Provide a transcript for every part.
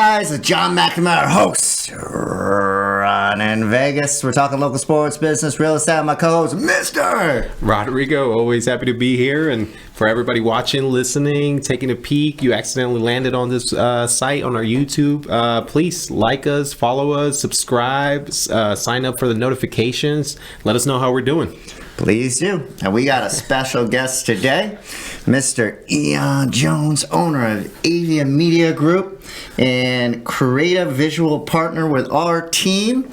guys? It's John McNamara, host. Ron in Vegas. We're talking local sports, business, real estate. My co-host, Mr. Rodrigo, always happy to be here. And for everybody watching, listening, taking a peek, you accidentally landed on this site on our YouTube. Please like us, follow us, subscribe, sign up for the notifications. Let us know how we're doing. Please do. And we got a special guest today, Mr. Aeon Jones, owner of Avia Media Group and creative visual partner with our team.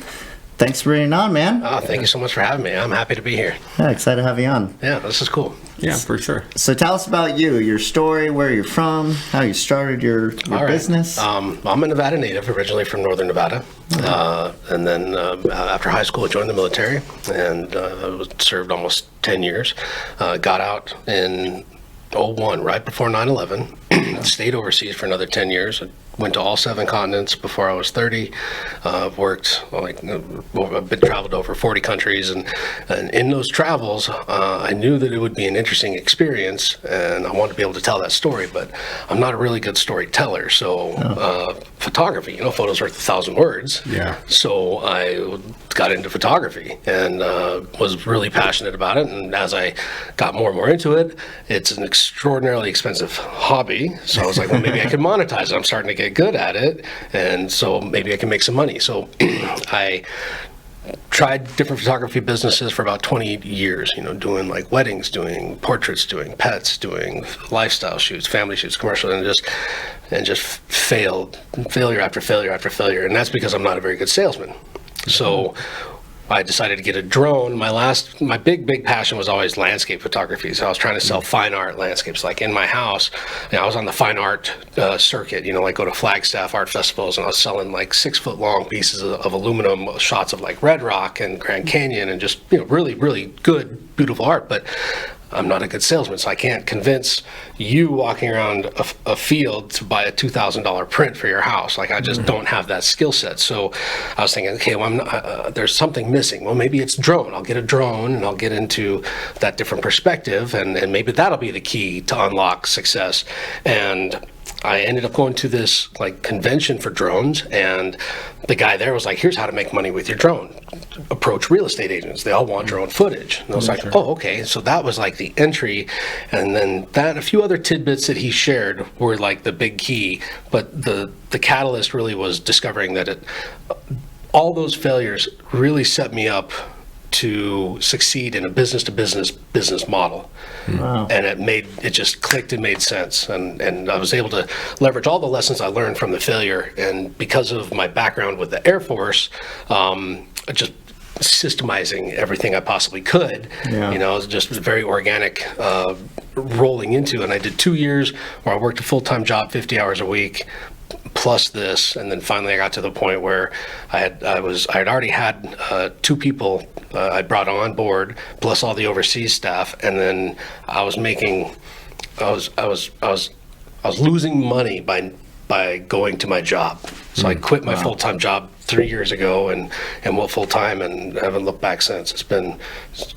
Thanks for being on, man. Oh, thank you so much for having me. I'm happy to be here. Yeah, excited to have you on. Yeah, this is cool. Yeah, for sure. So tell us about you, your story, where you're from, how you started your business. I'm a Nevada native, originally from northern Nevada. And then after high school, I joined the military and served almost 10 years. Got out in 2001, right before 9/11. Stayed overseas for another 10 years. I went to all 7 continents before I was 30. I've worked, I've been traveled to over 40 countries, and in those travels, I knew that it would be an interesting experience, and I wanted to be able to tell that story, but I'm not a really good storyteller, so photography, photos are 1,000 words. Yeah. So I got into photography and was really passionate about it, and as I got more and more into it, it's an extraordinarily expensive hobby, so I was like, well, maybe I could monetize it. I'm starting to get good at it, and so maybe I can make some money. So I tried different photography businesses for about 20 years, doing like weddings, doing portraits, doing pets, doing lifestyle shoots, family shoots, commercial, and just failure after failure after failure. And that's because I'm not a very good salesman. So I decided to get a drone. My big passion was always landscape photography. So I was trying to sell fine art landscapes. Like in my house, I was on the fine art circuit, like go to Flagstaff art festivals, and I was selling like 6-foot long pieces of aluminum shots of like Red Rock and Grand Canyon and just, really, really good, beautiful art. But I'm not a good salesman, so I can't convince you walking around a field to buy a $2,000 print for your house. Like, I just don't have that skill set. So I was thinking, okay, well, there's something missing. Well, maybe it's drone. I'll get a drone and I'll get into that different perspective, and maybe that'll be the key to unlock success. And I ended up going to this convention for drones, and the guy there was like, here's how to make money with your drone. Approach real estate agents. They all want drone footage. And I was like, oh, okay. So that was like the entry. And then that, a few other tidbits that he shared were like the big key. But the catalyst really was discovering that all those failures really set me up to succeed in a business model. Wow. And it just clicked and made sense, and I was able to leverage all the lessons I learned from the failure, and because of my background with the Air Force, just systemizing everything I possibly could. Yeah. It was just very organic rolling into, and I did 2 years where I worked a full-time job, 50 hours a week, plus this, and then finally I got to the point where I had already had 2 people I brought on board, plus all the overseas staff, and then I was losing money by going to my job. So I quit my full-time job 3 years ago and went full-time, and haven't looked back since. It's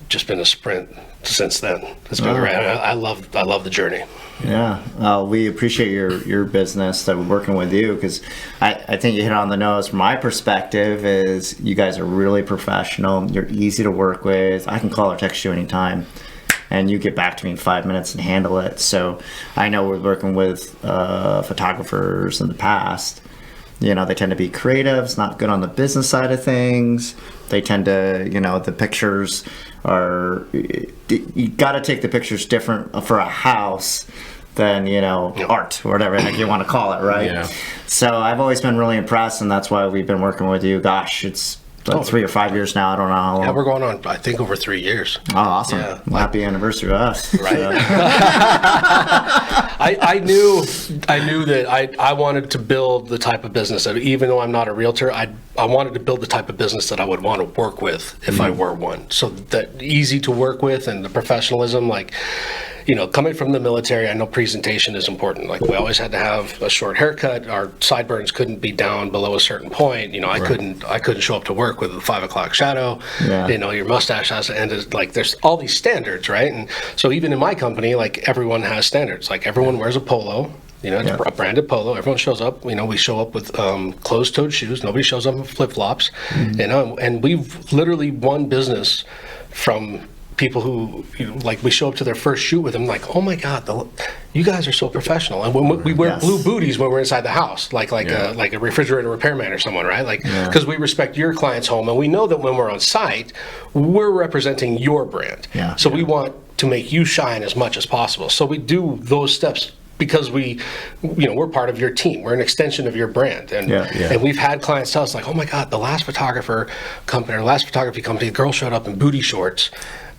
just been a sprint since then. It's been great. I love the journey. Yeah, we appreciate your business, that we're working with you, because I think you hit on the nose. From my perspective, is you guys are really professional. You're easy to work with. I can call or text you anytime, and you get back to me in 5 minutes and handle it. So I know we're working with photographers in the past. They tend to be creatives, not good on the business side of things. They tend to, the pictures are, you got to take the pictures different for a house than, art or whatever you want to call it, right? Yeah. So I've always been really impressed, and that's why we've been working with you. Gosh, it's 3 or 5 years now. I don't know how long. Yeah, we're going on, I think, over 3 years. Oh, awesome. Yeah. Well, happy anniversary to us. Right. So. I knew that I wanted to build the type of business that, even though I'm not a realtor, I wanted to build the type of business that I would want to work with if I were one. So that easy to work with, and the professionalism, coming from the military, I know presentation is important. We always had to have a short haircut. Our sideburns couldn't be down below a certain point. I couldn't show up to work with a 5 o'clock shadow. Yeah. Your mustache has to end. There's all these standards, right? And so even in my company, everyone has standards. Everyone wears a polo. You know, it's Yeah. a branded polo. Everyone shows up. You know, we show up with closed-toed shoes. Nobody shows up in flip-flops. You know, and we've literally won business from people who, you know, like, we show up to their first shoot with them, like, oh my God, you guys are so professional. And when we wear Yes. blue booties when we're inside the house, like a refrigerator repairman or someone, right? Like, because we respect your client's home, and we know that when we're on site, we're representing your brand. Yeah. So we want to make you shine as much as possible. So we do those steps because we're part of your team. We're an extension of your brand. And and we've had clients tell us, like, oh my God, the last photography company, the girl showed up in booty shorts.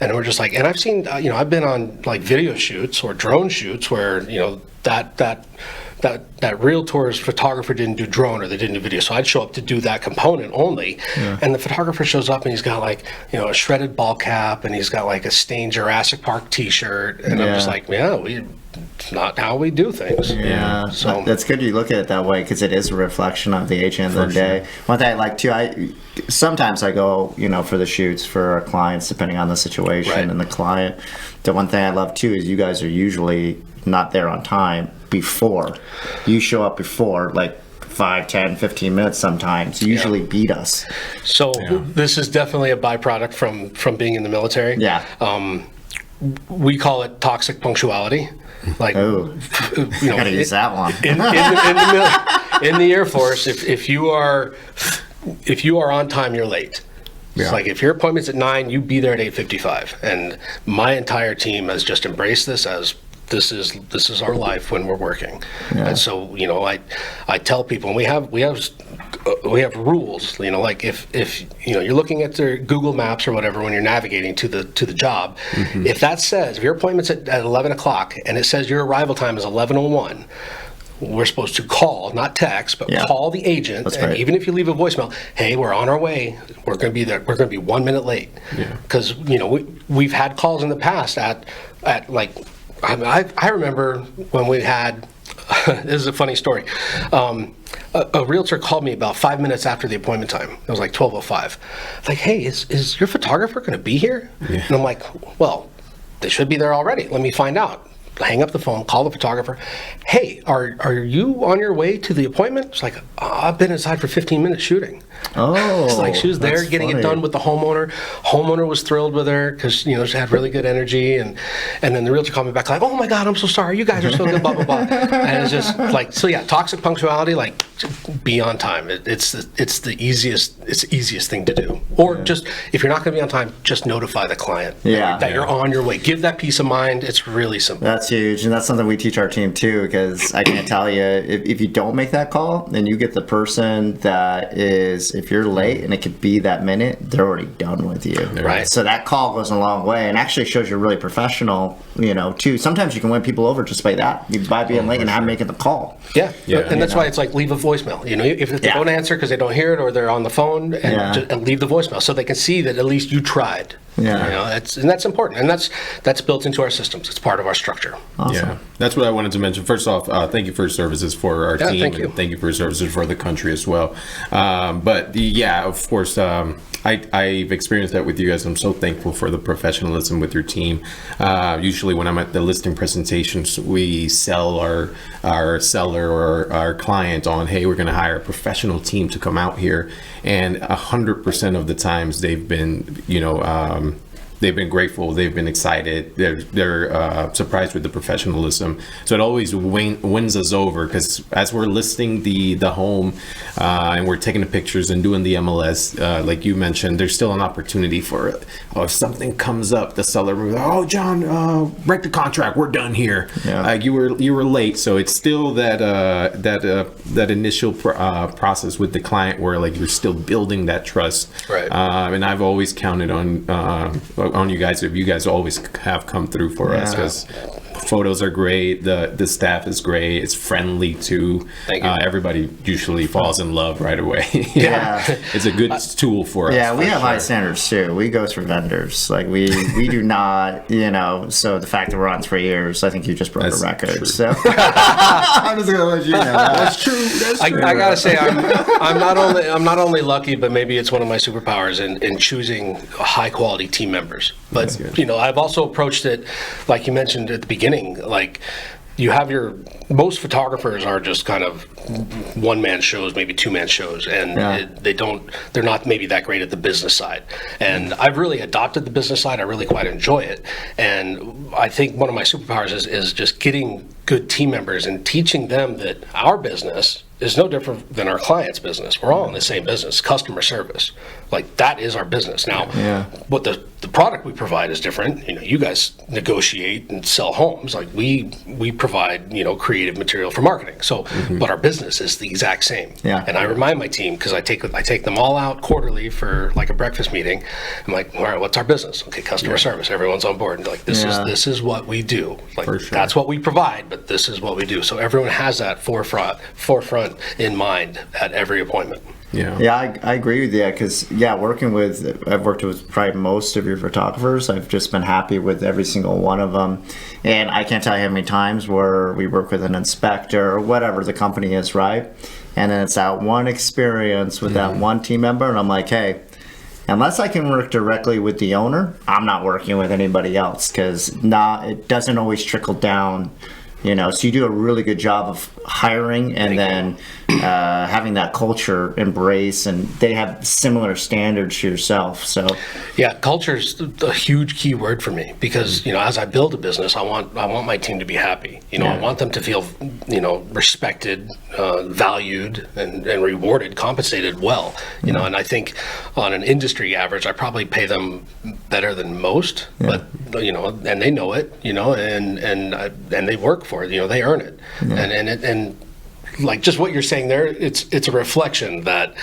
And we're just like, and I've seen, I've been on like video shoots or drone shoots where, you know, that realtor's photographer didn't do drone or they didn't do video. So I'd show up to do that component only. And the photographer shows up and he's got like, you know, a shredded ball cap and he's got like a stained Jurassic Park t-shirt. And I'm just like, it's not how we do things. Yeah, So that's good you look at it that way, because it is a reflection of the agent of the day. One thing I like too, sometimes I go, you know, for the shoots for our clients, depending on the situation and the client. The one thing I love too is you guys are usually not there on time before. You show up before, like 5, 10, 15 minutes sometimes. You usually beat us. So this is definitely a byproduct from being in the military. Yeah. We call it toxic punctuality. Like, Oh, you know, gotta use that one. in the Air Force, if you are on time, you're late. It's like if your appointment's at 9, you be there at 8:55. And my entire team has just embraced this as this is our life when we're working. And so, you know, I tell people, and we have rules, you know, like if you know, you're looking at their Google Maps or whatever when you're navigating to the job, if that says, if your appointment's at 11 o'clock and it says your arrival time is 11:01, we're supposed to call, not text, but call the agent. That's and right. even if you leave a voicemail, hey, we're on our way. We're going to be there. We're going to be 1 minute late. Because, you know, we've had calls in the past at like, I remember when we had, this is a funny story. A realtor called me about 5 minutes after the appointment time. It was like 12:05. Like, hey, is your photographer going to be here? And I'm like, well, they should be there already. Let me find out. Hang up the phone, call the photographer. Hey, are you on your way to the appointment? It's like, I've been inside for 15 minutes shooting. Oh, It's like she was there that's getting funny. it done with the homeowner. Homeowner was thrilled with her because, you know, she had really good energy. And then the realtor called me back like, oh my God, I'm so sorry. You guys are so good, blah, blah, blah. And it's just like, so yeah, toxic punctuality, like, be on time. It's the easiest thing to do. Or just, if you're not going to be on time, just notify the client that you're on your way. Give that peace of mind. It's really simple. That's huge, and that's something we teach our team too, because I can't tell you, if you don't make that call, then you get the person that is, if you're late and it could be that minute, they're already done with you. Right. So that call goes a long way, and actually shows you're really professional, you know, too. Sometimes you can win people over just by that, by being late and not making the call. Yeah, and that's why it's like, leave a voicemail. You know, if they don't answer because they don't hear it or they're on the phone, and leave the voicemail so they can see that at least you tried. Yeah. You know, that's important, and that's built into our systems. It's part of our structure. Awesome. Yeah, that's what I wanted to mention. First off, thank you for your services for our team. Thank you. And thank you for your services for the country as well. But yeah, of course, I've experienced that with you guys. I'm so thankful for the professionalism with your team. Usually when I'm at the listing presentations, we sell our seller or our client on, hey, we're going to hire a professional team to come out here. And 100% of the times they've been, you know, they've been grateful, they've been excited, they're surprised with the professionalism. So it always wins us over, because as we're listing the home and we're taking the pictures and doing the MLS, like you mentioned, there's still an opportunity for if something comes up, the seller will, oh John, break the contract, we're done here. You were late. So it's still that initial process with the client where like you're still building that trust. Right. And I've always counted on you guys. If you guys always have come through for us, because photos are great, the staff is great, it's friendly too. Thank you. Everybody usually falls in love right away. Yeah. It's a good tool for us. Yeah, we for have high sure. standards too. We go through vendors. Like we do not, you know, so the fact that we're on 3 years, I think you just broke That's a record. true. So I'm just gonna let you know that. That's true. That's I true. gotta say, I'm not only lucky, but maybe it's one of my superpowers in choosing high quality team members. But That's good. you know, I've also approached it, like you mentioned at the beginning, like you have most photographers are just kind of one-man shows, maybe two-man shows, and they're not maybe that great at the business side. And I've really adopted the business side. I really quite enjoy it. And I think one of my superpowers is just getting good team members and teaching them that our business is no different than our client's business. We're all in the same business, customer service. Like, that is our business. Now, what the product we provide is different. You know, you guys negotiate and sell homes. Like, we provide, creative material for marketing. So, but our business is the exact same. Yeah. And I remind my team, because I take them all out quarterly for like a breakfast meeting. I'm like, all right, what's our business? Okay, customer service. Everyone's on board. And like, this is what we do. Like, that's what we provide, but this is what we do. So everyone has that forefront in mind at every appointment. Yeah, I agree with you, because I've worked with probably most of your photographers. I've just been happy with every single one of them, and I can't tell you how many times where we work with an inspector or whatever the company is, right? And then it's that one experience with that one team member, and I'm like, hey, unless I can work directly with the owner, I'm not working with anybody else, because it doesn't always trickle down. So you do a really good job of hiring and then having that culture embrace, and they have similar standards to yourself. So culture's a huge key word for me, because as I build a business, I want my team to be happy. I want them to feel respected, valued, and rewarded, compensated well. And I think on an industry average, I probably pay them better than most. But and they know it. And they work for it. They earn it. And like just what you're saying there, it's a reflection that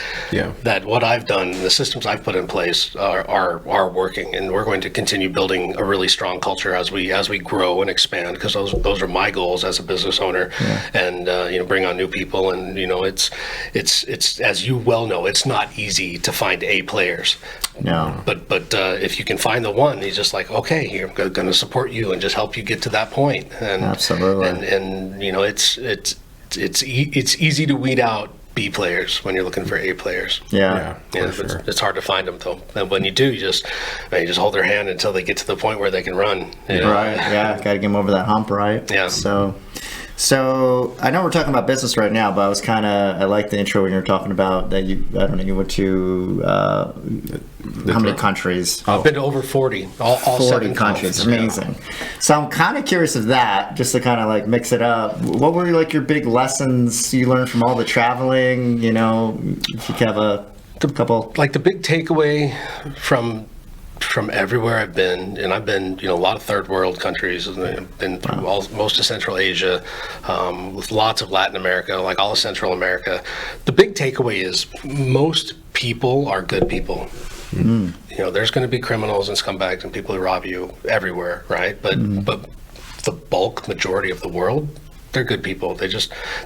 what I've done, the systems I've put in place are working, and we're going to continue building a really strong culture as we grow and expand, because those are my goals as a business owner, and bring on new people, and it's as you well know, it's not easy to find A players. No. But if you can find the one, he's just like, okay, I'm going to support you and just help you get to that point. And absolutely. And it's easy to weed out B players when you're looking for A players. It's hard to find them though. And when you do, you just hold their hand until they get to the point where they can run. Right. Yeah. Got to get them over that hump, right? Yeah. So I know we're talking about business right now, but I like the intro when you were talking about that you went to how many countries? I've been to over 40, all 40 countries. Amazing. So I'm kind of curious of that, just to kind of like mix it up. What were like your big lessons you learned from all the traveling? If you could have a couple. Like the big takeaway from everywhere I've been, and I've been, a lot of third world countries, and I've been through most of Central Asia, with lots of Latin America, like all of Central America. The big takeaway is most people are good people. There's going to be criminals and scumbags and people who rob you everywhere, right? But the bulk majority of the world, they're good people. They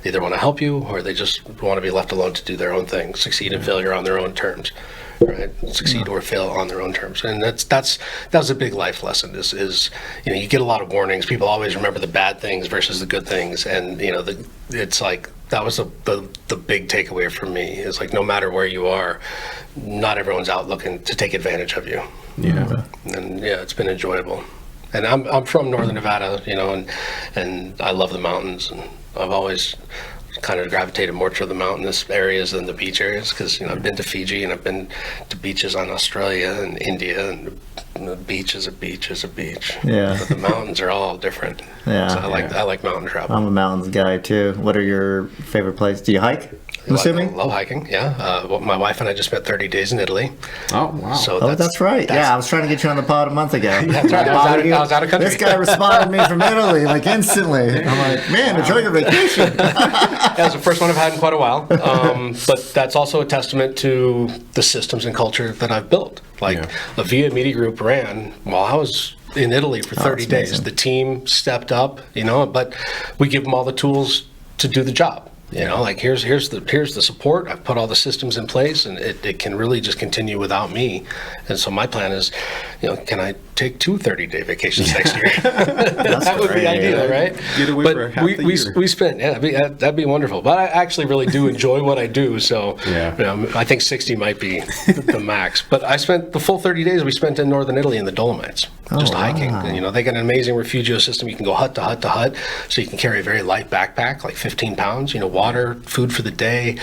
either want to help you, or they just want to be left alone to do their own thing, succeed and failure on their own terms. Right, succeed or fail on their own terms, and that was a big life lesson. Is you get a lot of warnings. People always remember the bad things versus the good things, and it's like that was the big takeaway for me. Is like, no matter where you are, not everyone's out looking to take advantage of you. And it's been enjoyable. And I'm from Northern Nevada, and I love the mountains, and I've always kind of gravitated more to the mountainous areas than the beach areas, because I've been to Fiji, and I've been to beaches on Australia and India, and the beach is a beach is a beach. But the mountains are all different. So I like mountain travel. I'm a mountains guy too. What are your favorite places? Do you hike? I'm assuming? I love hiking, my wife and I just spent 30 days in Italy. Oh, wow. So that's right. I was trying to get you on the pod a month ago. That's right. I was out of country. This guy responded to me from Italy, like instantly. I'm like, man, enjoy your vacation. It's the first one I've had in quite a while. But that's also a testament to the systems and culture that I've built. Like, Avia Media Group ran while I was in Italy for 30 days. Amazing. The team stepped up, but we give them all the tools to do the job. Like here's the support. I've put all the systems in place, and it can really just continue without me. And so my plan is, can I take 2 30-day vacations next year? That would be ideal, right? Get away for half the year. We spent, that'd be wonderful. But I actually really do enjoy what I do. So I think 60 might be the max. But I spent the full 30 days we spent in northern Italy in the Dolomites. just wow. hiking. And, they got an amazing refugio system. You can go hut to hut to hut, so you can carry a very light backpack, like 15 pounds. Water, food for the day,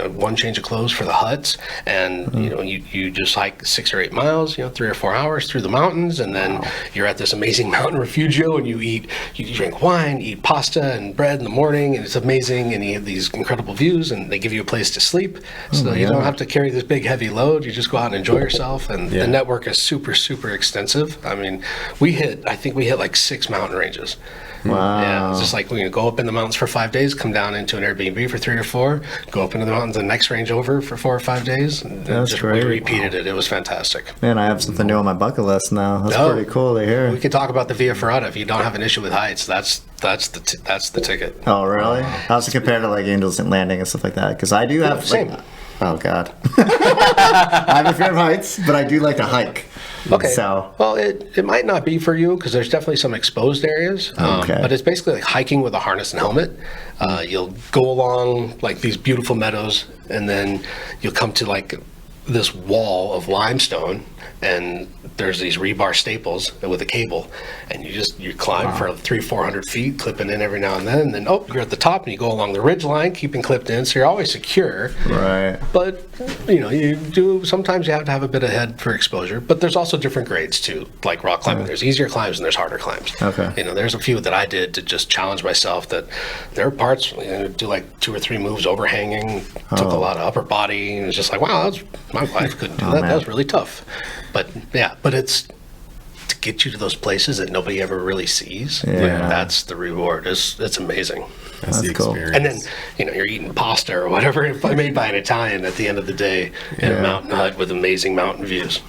one change of clothes for the huts, and you just hike 6 or 8 miles, 3 or 4 hours through the mountains, and then you're at this amazing mountain refugio, and you drink wine, eat pasta and bread in the morning, and it's amazing, and you have these incredible views, and they give you a place to sleep, so you don't have to carry this big heavy load. You just go out and enjoy yourself, and the network is super, super extensive. I mean, I think we hit like 6 mountain ranges. Wow. Yeah, it's just like we go up in the mountains for 5 days, come down into an Airbnb for 3 or 4, go up into the mountains, the next range over for 4 or 5 days. And That's just great. We repeated it. It was fantastic. Man, I have something new on my bucket list now. That's pretty cool to hear. We could talk about the Via Ferrata if you don't have an issue with heights. That's the ticket. Oh, really? How's it compared to like Angels Landing and stuff like that? Because I do have same. Oh God. I have a fear of heights, but I do like to hike. Okay. So. Well, it might not be for you because there's definitely some exposed areas. Okay. But it's basically like hiking with a harness and helmet. You'll go along like these beautiful meadows, and then you'll come to like this wall of limestone, and there's these rebar staples with a cable, and you climb for 300-400 feet, clipping in every now and then, and then you're at the top, and you go along the ridge line, keeping clipped in, so you're always secure. Right. But sometimes you have to have a bit of head for exposure, but there's also different grades too, like rock climbing. There's easier climbs and there's harder climbs. Okay. There's a few that I did to just challenge myself, that there are parts, do like 2 or 3 moves overhanging, took a lot of upper body, and it's just like, wow, my wife couldn't do that. Man. That was really tough. But it's to get you to those places that nobody ever really sees. Yeah. That's the reward. It's amazing. That's the cool. experience. And then, you're eating pasta or whatever made by an Italian at the end of the day in a mountain hut with amazing mountain views.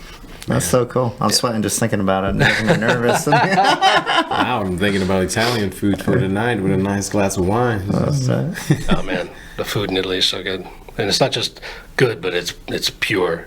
That's so cool. I'm sweating just thinking about it. It makes me nervous. Now I'm thinking about Italian food for tonight with a nice glass of wine. Oh man, the food in Italy is so good. And it's not just good, but it's pure.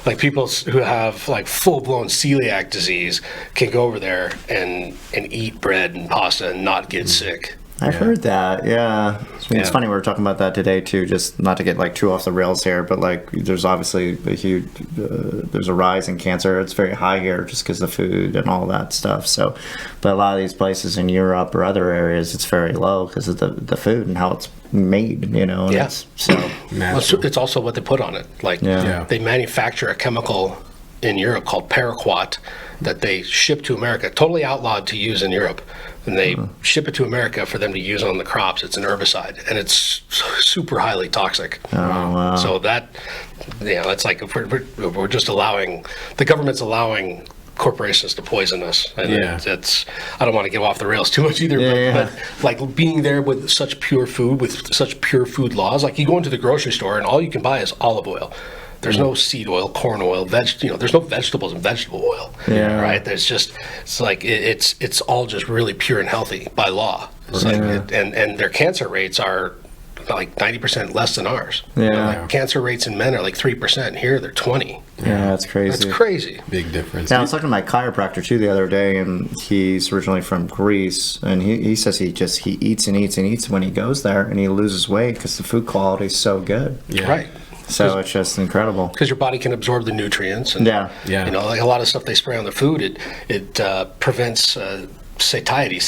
Like people who have like full-blown celiac disease can go over there and eat bread and pasta and not get sick. I've heard that, yeah. It's funny, we were talking about that today too, just not to get like too off the rails here, but like there's obviously a huge, there's a rise in cancer. It's very high here just because of food and all that stuff. So, but a lot of these places in Europe or other areas, it's very low because of the food and how it's made, and it's it's also what they put on it. Like they manufacture a chemical in Europe called paraquat that they ship to America, totally outlawed to use in Europe. And they ship it to America for them to use on the crops. It's an herbicide, and it's super highly toxic. Oh, wow. So it's like we're just allowing, the government's allowing corporations to poison us. And it's I don't want to get off the rails too much either, but like being there with such pure food, with such pure food laws, like you go into the grocery store and all you can buy is olive oil. There's no seed oil, corn oil, there's no vegetables in vegetable oil, right? There's just, it's like, it's all just really pure and healthy by law. It's like, and their cancer rates are like 90% less than ours. Like cancer rates in men are like 3%. Here, they're 20. Yeah, that's crazy. That's crazy. Big difference. Yeah, I was talking to my chiropractor too the other day, and he's originally from Greece, and he says he eats and eats and eats when he goes there, and he loses weight because the food quality is so good. Right. So it's just incredible. Because your body can absorb the nutrients. And, like a lot of stuff they spray on the food, it prevents satiety.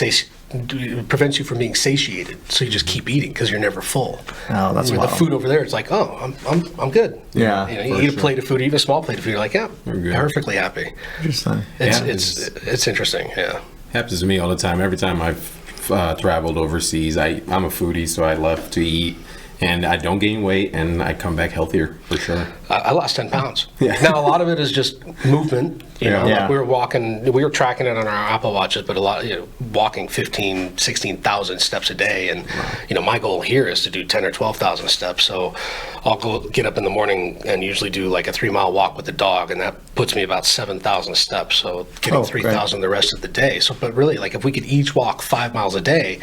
Prevents you from being satiated, so you just keep eating because you're never full. Oh, that's where wild. the food over there, it's like, oh, I'm good. Yeah, you eat a plate of food, even a small plate of food, you're like, yeah, perfectly happy. Interesting. It's interesting. Yeah, happens to me all the time. Every time I've traveled overseas, I'm a foodie, so I love to eat. And I don't gain weight, and I come back healthier for sure. I lost 10 pounds. Now, a lot of it is just movement. Like we were walking, we were tracking it on our Apple Watches, but a lot, walking 15, 16,000 steps a day. And, my goal here is to do 10 or 12,000 steps. So I'll get up in the morning and usually do like a 3-mile walk with the dog. And that puts me about 7,000 steps. So getting 3,000 the rest of the day. So, but really, like if we could each walk 5 miles a day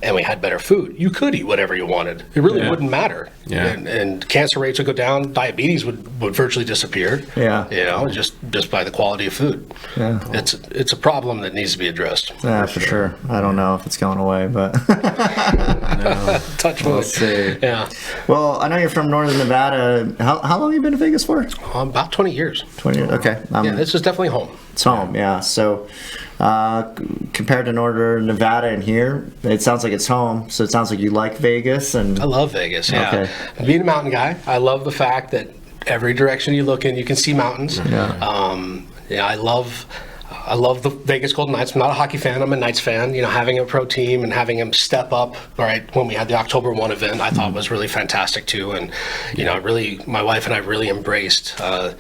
and we had better food, you could eat whatever you wanted. It really wouldn't matter. Yeah. And cancer rates would go down, diabetes would virtually disappear. Yeah. You know, just by the quality of food. Yeah. It's a problem that needs to be addressed. Yeah, for sure. I don't know if it's going away, but Touch wood. we'll see. Yeah. Well, I know you're from Northern Nevada. How long have you been to Vegas for? About 20 years. 20 years. Okay. Yeah, this is definitely home. It's home, yeah. So compared to Northern Nevada and here, it sounds like it's home. So it sounds like you like Vegas. And I love Vegas, yeah. Okay. Being a mountain guy, I love the fact that every direction you look in, you can see mountains. Yeah. I love the Vegas Golden Knights. I'm not a hockey fan. I'm a Knights fan. You know, having a pro team and having them step up, right, when we had the October 1 event, I thought was really fantastic too. And, you know, really, my wife and I really embraced the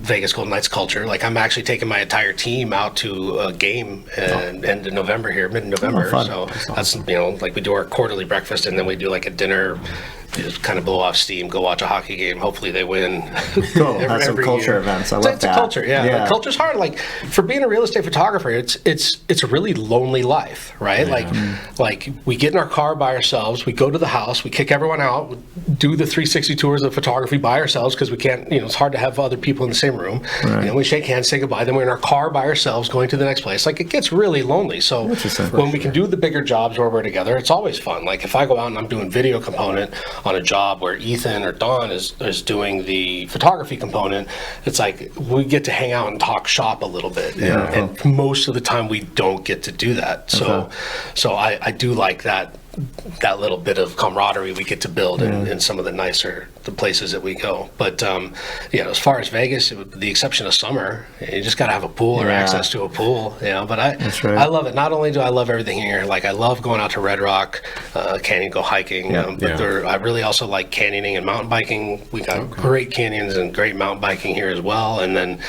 Vegas Golden Knights culture. Like, I'm actually taking my entire team out to a game end of November here, mid-November. fun. So that's, you know, like we do our quarterly breakfast and then we do like a dinner, just kind of blow off steam, go watch a hockey game. Hopefully they win. Cool. That's some culture year. events. I love It's that. a culture, yeah. Like, culture's hard. Like, for being a real estate photographer, it's a really lonely life, right? Like we get in our car by ourselves, we go to the house, we kick everyone out, we do the 360 tours of photography by ourselves because we can't, you know, it's hard to have other people in the same room. Right. You know, we shake hands, say goodbye, then we're in our car by ourselves going to the next place. Like, it gets really lonely. So when we can do the bigger jobs where we're together, it's always fun. Like, if I go out and I'm doing video component on a job where Ethan or Don is doing the photography component, it's like we get to hang out and talk shop a little bit. Yeah. And most of the time we don't get to do that. So I do like that little bit of camaraderie we get to build in some of the places that we go. But yeah, as far as Vegas, with the exception of summer, you just got to have a pool or access to a pool. You know, but I love it. Not only do I love everything here, like I love going out to Red Rock Canyon, go hiking. But I really also like canyoning and mountain biking. We got great canyons and great mountain biking here as well. And then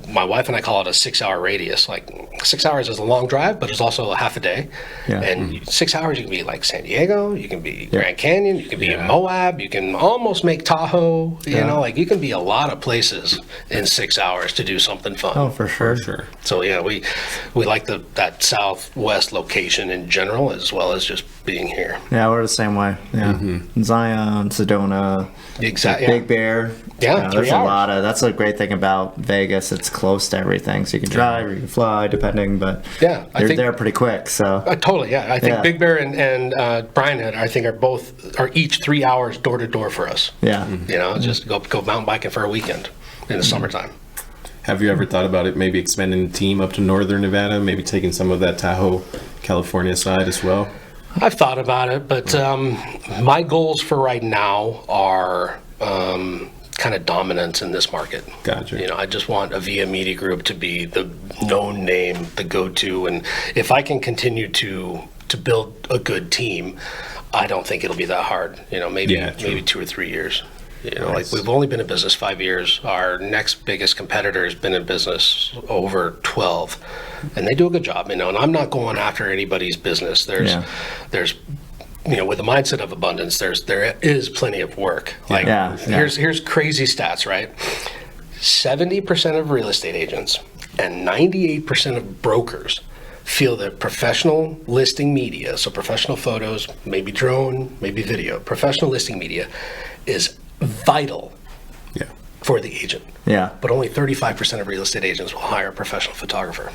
my wife and I call it a 6-hour radius. Like, 6 hours is a long drive, but it's also a half a day. Yeah. And 6 hours, you can be like San Diego, you can be Grand Canyon, you can be in Moab, you can almost make Tahoe. You know, like, you can be a lot of places in 6 hours to do something fun. Oh, for sure. So yeah, we like that Southwest location in general, as well as just being here. Yeah, we're the same way. Yeah. Zion, Sedona, Exactly. Big Bear. Yeah, 3 there's a hours. lot of. That's a great thing about Vegas. It's close to everything, so you can drive or you can fly, depending. But Yeah, I you're think- there pretty quick. So Totally, yeah. I think Yeah. Big Bear and Brian Head, I think, are each 3 hours door to door for us. yeah, You know, just go mountain biking for a weekend in the summertime. Have you ever thought about it, maybe expanding the team up to Northern Nevada, maybe taking some of that Tahoe, California side as well? I've thought about it, but my goals for right now are kind of dominance in this market. Gotcha. You know, I just want Avia Media Group to be the known name, the go-to, and if I can continue to build a good team, I don't think it'll be that hard. You know, maybe 2 or 3 years. You know, like, we've only been in business 5 years. Our next biggest competitor has been in business over 12, and they do a good job. You know, and I'm not going after anybody's business. There's, you know, with the mindset of abundance, there is plenty of work. Like, here's crazy stats, right? 70% of real estate agents and 98% of brokers feel that professional listing media, so professional photos, maybe drone, maybe video, professional listing media is vital for the agent. Yeah. But only 35% of real estate agents will hire a professional photographer.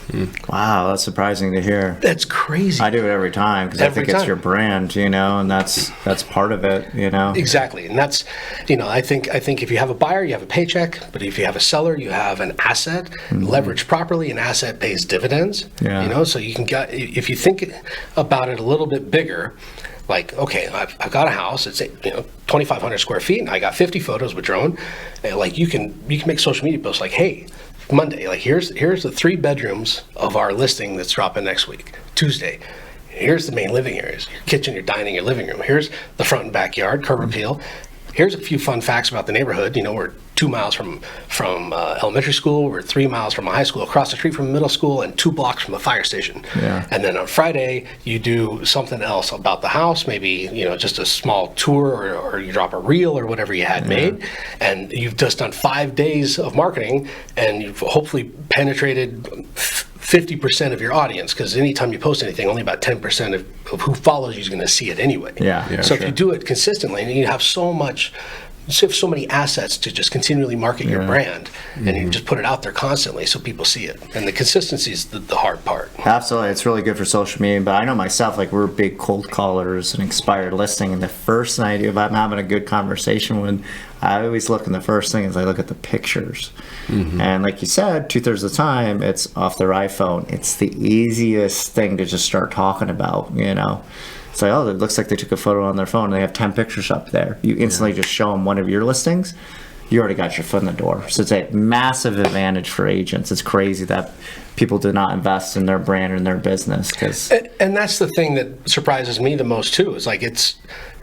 Wow, that's surprising to hear. That's crazy. I do it every time because I Every think it's time. your brand, you know, and that's part of it, you know. Exactly, and that's, you know, I think if you have a buyer, you have a paycheck, but if you have a seller, you have an asset. Leveraged properly, an asset pays dividends. Yeah. You know, so you can get, if you think about it a little bit bigger, like, okay, I've got a house. It's 2,500 square feet, and I got 50 photos with drone. And like, you can make social media posts like, hey, Monday, like, here's the 3 bedrooms of our listing that's dropping next week. Tuesday, here's the main living areas: your kitchen, your dining, your living room. Here's the front and backyard, curb appeal. Here's a few fun facts about the neighborhood. You know, we're 2 miles from elementary school. We're 3 miles from a high school, across the street from a middle school, and 2 blocks from a fire station. Yeah. And then on Friday, you do something else about the house, maybe, you know, just a small tour, or you drop a reel or whatever you had made. And you've just done 5 days of marketing, and you've hopefully penetrated 50% of your audience, because anytime you post anything, only about 10% of who follows you is going to see it anyway. Yeah, So if you do it consistently, and you have so many assets to just continually market your brand, and you just put it out there constantly so people see it. And the consistency is the hard part. Absolutely. It's really good for social media. But I know myself, like, we're big cold callers and expired listing. And the first thing I do, if I'm having a good conversation with, I always look, and the first thing is I look at the pictures. And like you said, 2/3 of the time, it's off their iPhone. It's the easiest thing to just start talking about, you know. It's like, oh, it looks like they took a photo on their phone and they have 10 pictures up there. You instantly just show them one of your listings. You already got your foot in the door. So it's a massive advantage for agents. It's crazy that people do not invest in their brand and their business. And that's the thing that surprises me the most too, is like, it's,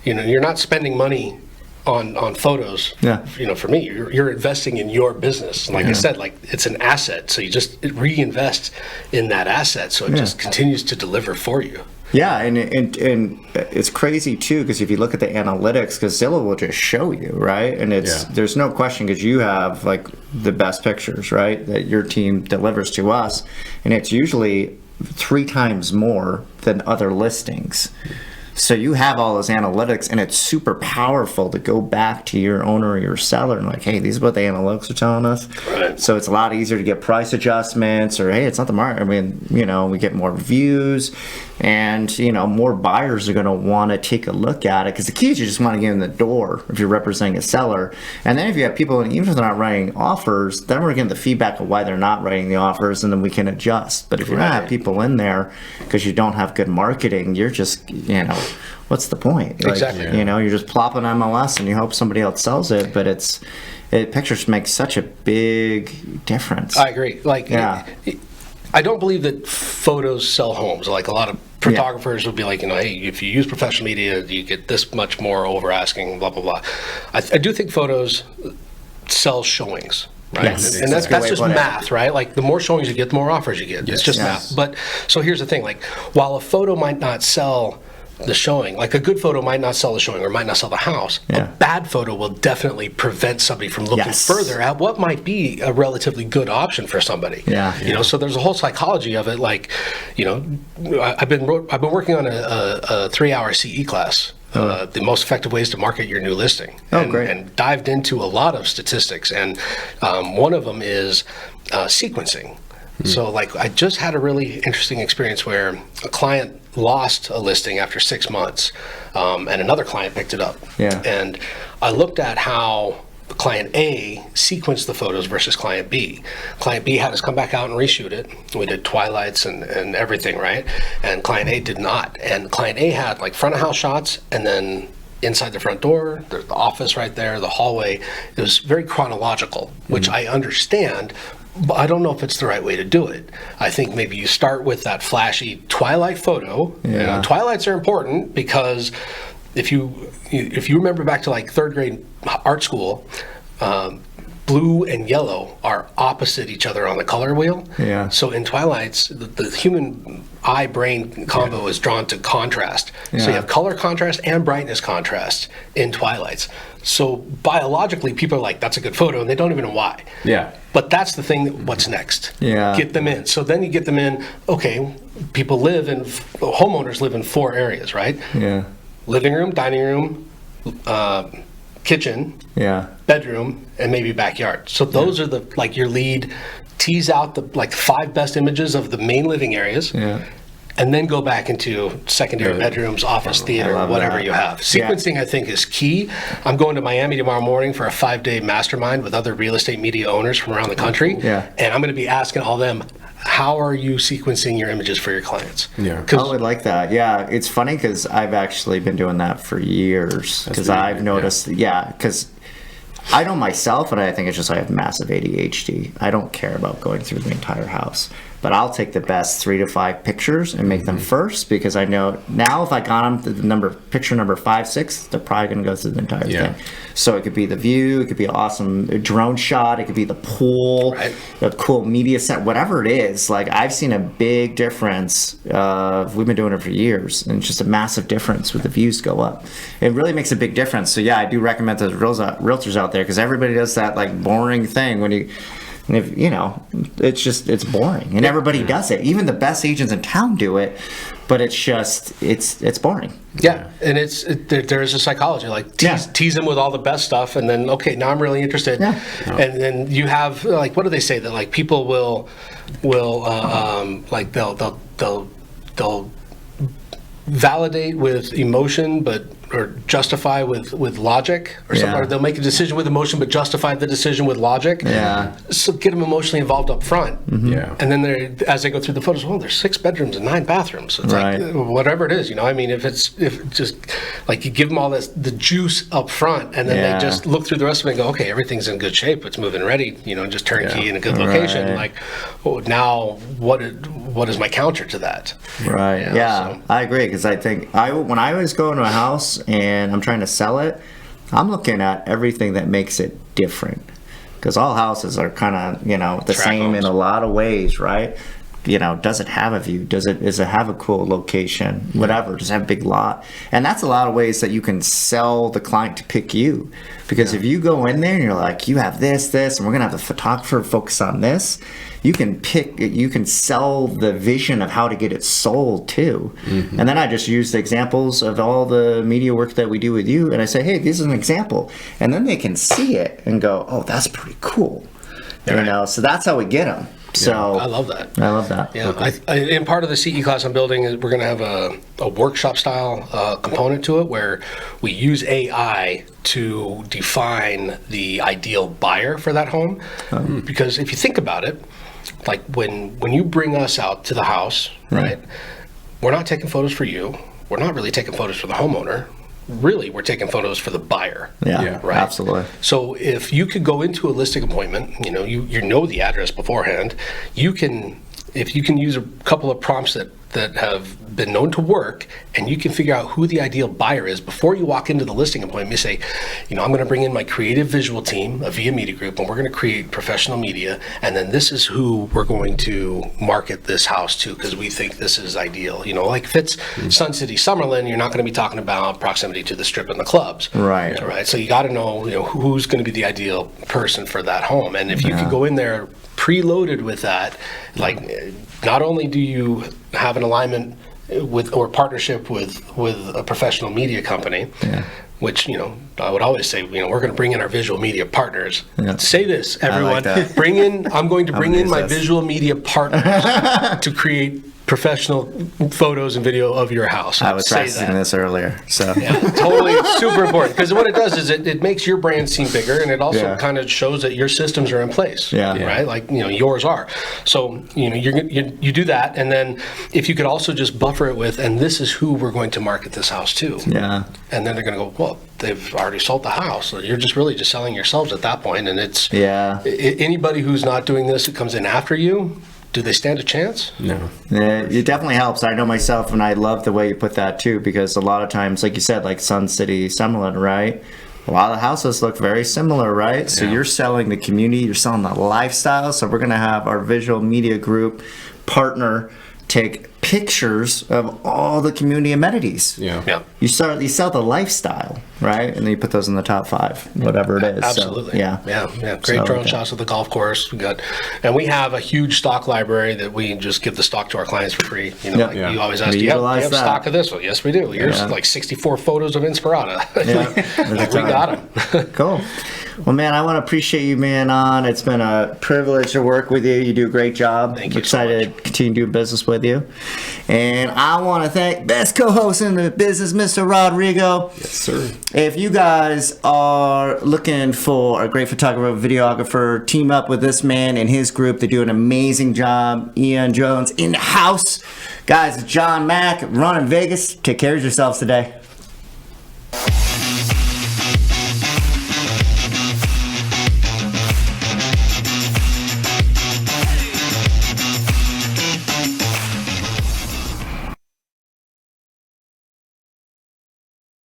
you know, you're not spending money on photos. You know, for me, you're investing in your business. Like I said, like, it's an asset. So you just reinvest in that asset. So it just continues to deliver for you. Yeah, and it's crazy too, because if you look at the analytics, because Zillow will just show you, right? And there's no question, because you have like the best pictures, right, that your team delivers to us, and it's usually 3 times more than other listings. So you have all those analytics, and it's super powerful to go back to your owner or your seller and like, hey, these are what the analytics are telling us. Right. So it's a lot easier to get price adjustments, or hey, it's not the market. I mean, you know, we get more views, and you know, more buyers are going to want to take a look at it, because the key is you just want to get in the door if you're representing a seller. And then if you have people, and even if they're not writing offers, then we're getting the feedback of why they're not writing the offers, and then we can adjust. But if you're not have people in there because you don't have good marketing, you're just, you know, what's the point? Like, Exactly. You know, you're just plopping MLS and you hope somebody else sells it, but pictures make such a big difference. I agree. Like, I don't believe that photos sell homes. Like, a lot of photographers would be like, you know, hey, if you use professional media, you get this much more over asking, blah, blah, blah. I do think photos sell showings. Right. Yes, and that's just math, right? Like, the more showings you get, the more offers you get. It's just math. But so here's the thing, like, while a photo might not sell the showing, like a good photo might not sell the showing or might not sell the house, a bad photo will definitely prevent somebody from looking further at what might be a relatively good option for somebody. You know, so there's a whole psychology of it. Like, you know, I've been working on a 3-hour CE class. The most effective ways to market your new listing. And dived into a lot of statistics. And one of them is sequencing. So, like, I just had a really interesting experience where a client lost a listing after 6 months, and another client picked it up. And I looked at how client A sequenced the photos versus client B. Client B had us come back out and reshoot it. We did twilights and everything, right? And client A did not. And client A had like front of house shots, and then inside the front door, the office right there, the hallway. It was very chronological, which I understand, but I don't know if it's the right way to do it. I think maybe you start with that flashy twilight photo. You know, twilights are important because if you remember back to like 3rd grade art school, blue and yellow are opposite each other on the color wheel. So in twilights, the human eye-brain combo is drawn to contrast. So you have color contrast and brightness contrast in twilights. So biologically, people are like, that's a good photo, and they don't even know why. But that's the thing, what's next? Get them in. So then you get them in, okay, homeowners live in 4 areas, right? Living room, dining room, kitchen, bedroom, and maybe backyard. So those are the, like, your lead, tease out the like 5 best images of the main living areas, and then go back into secondary bedrooms, office, theater, whatever you have. Sequencing, I think, is key. I'm going to Miami tomorrow morning for a 5-day mastermind with other real estate media owners from around the country, and I'm going to be asking all them, how are you sequencing your images for your clients? I would like that. It's funny because I've actually been doing that for years, because I've noticed, because I know myself, and I think it's just I have massive ADHD. I don't care about going through the entire house, but I'll take the best 3 to 5 pictures and make them first, because I know now if I got them to the picture number 5, 6, they're probably going to go through the entire thing. So it could be the view, it could be an awesome drone shot, it could be the pool, a cool media set, whatever it is. Like, I've seen a big difference. We've been doing it for years, and it's just a massive difference with the views go up. It really makes a big difference. So I do recommend those realtors out there, because everybody does that like boring thing when you And if it's boring, and everybody does it. Even the best agents in town do it, but it's boring. Yeah, and there is a psychology, like tease them with all the best stuff, and then okay, now I'm really interested. Yeah. And then you have like, what do they say, that like people will like they'll validate with emotion, or justify with logic, or something. Yeah. Or they'll make a decision with emotion, but justify the decision with logic. Yeah. So get them emotionally involved up front. Yeah. And then as they go through the photos, well, there's 6 bedrooms and 9 bathrooms. It's Right. like whatever it is, I mean, if just like you give them all the juice up front, and then Yeah. they just look through the rest of it and go, okay, everything's in good shape. It's moving ready. Just turnkey in a good location. Right. Like, oh, now what is my counter to that? Right. Yeah, so- I agree, because I think when I was going to a house and I'm trying to sell it, I'm looking at everything that makes it different, because all houses are kind of the Track same homes. in a lot of ways, right? Does it have a view? Does it have a cool location? Whatever. Does it have a big lot? And that's a lot of ways that you can sell the client to pick you. Because if you go in there and you're like, you have this, and we're gonna have the photographer focus on this, you can sell the vision of how to get it sold too. Mm-hmm. And then I just use the examples of all the media work that we do with you, and I say, hey, this is an example. And then they can see it and go, oh, that's pretty cool. So that's how we get them. So I love that. I love that. Yeah, in part of the CE class I'm building, we're going to have a workshop style component to it, where we use AI to define the ideal buyer for that home. Because if you think about it, like when you bring us out to the house, right, we're not taking photos for you. We're not really taking photos for the homeowner. Really, we're taking photos for the buyer. Yeah, right. Absolutely. So if you could go into a listing appointment, you know the address beforehand. If you can use a couple of prompts that have been known to work, and you can figure out who the ideal buyer is before you walk into the listing appointment. You say, I'm going to bring in my creative visual team, Avia Media Group, and we're going to create professional media, and then this is who we're going to market this house to, because we think this is ideal. Like if it's Sun City, Summerlin, you're not going to be talking about proximity to the strip and the clubs. Right. Right. So you got to know, who's going to be the ideal person for that home, and if you could go in there preloaded with that, like not only do you have an alignment with or partnership with a professional media company, which I would always say, we're going to bring in our visual media partners. Say this, everyone. that. I'm going to bring in my this. visual media partners to create professional photos and video of your house. I was Say practicing that. this earlier. So Yeah, totally. It's super important, because what it does is it makes your brand seem bigger, and it also kind of shows that your systems are in place. Yeah. Right. Like yours are. So you do that, and then if you could also just buffer it with, and this is who we're going to market this house to. yeah. And then they're going to go, well, they've already sold the house. So you're just really just selling yourselves at that point, and it's anybody who's not doing this, who comes in after you. Do they stand a chance? No. Yeah, it definitely helps. I know myself, and I love the way you put that too, because a lot of times, like you said, like Sun City, Summerlin, right? A lot of the houses look very similar, right? So you're selling the community, you're selling the lifestyle. So we're going to have our visual media group partner take pictures of all the community amenities. Yeah. You sell the lifestyle, right? And then you put those in the top 5, whatever it is. Absolutely. So, yeah. Great So, drone shots of the golf course. We have a huge stock library that we just give the stock to our clients for free. You always ask, We do you have utilize that. stock of this? Well, yes, we do. Here's like 64 photos of Inspirata. We got them. Cool. Well, man, I want to appreciate you being on. It's been a privilege to work with you. You do a great job. Thank you Excited so much. to continue doing business with you. And I want to thank best co-host in the business, Mr. Rodrigo. Yes, sir. If you guys are looking for a great photographer, videographer, team up with this man and his group. They do an amazing job. Aeon Jones in the house. Guys, it's John Mack running Vegas. Take care of yourselves today.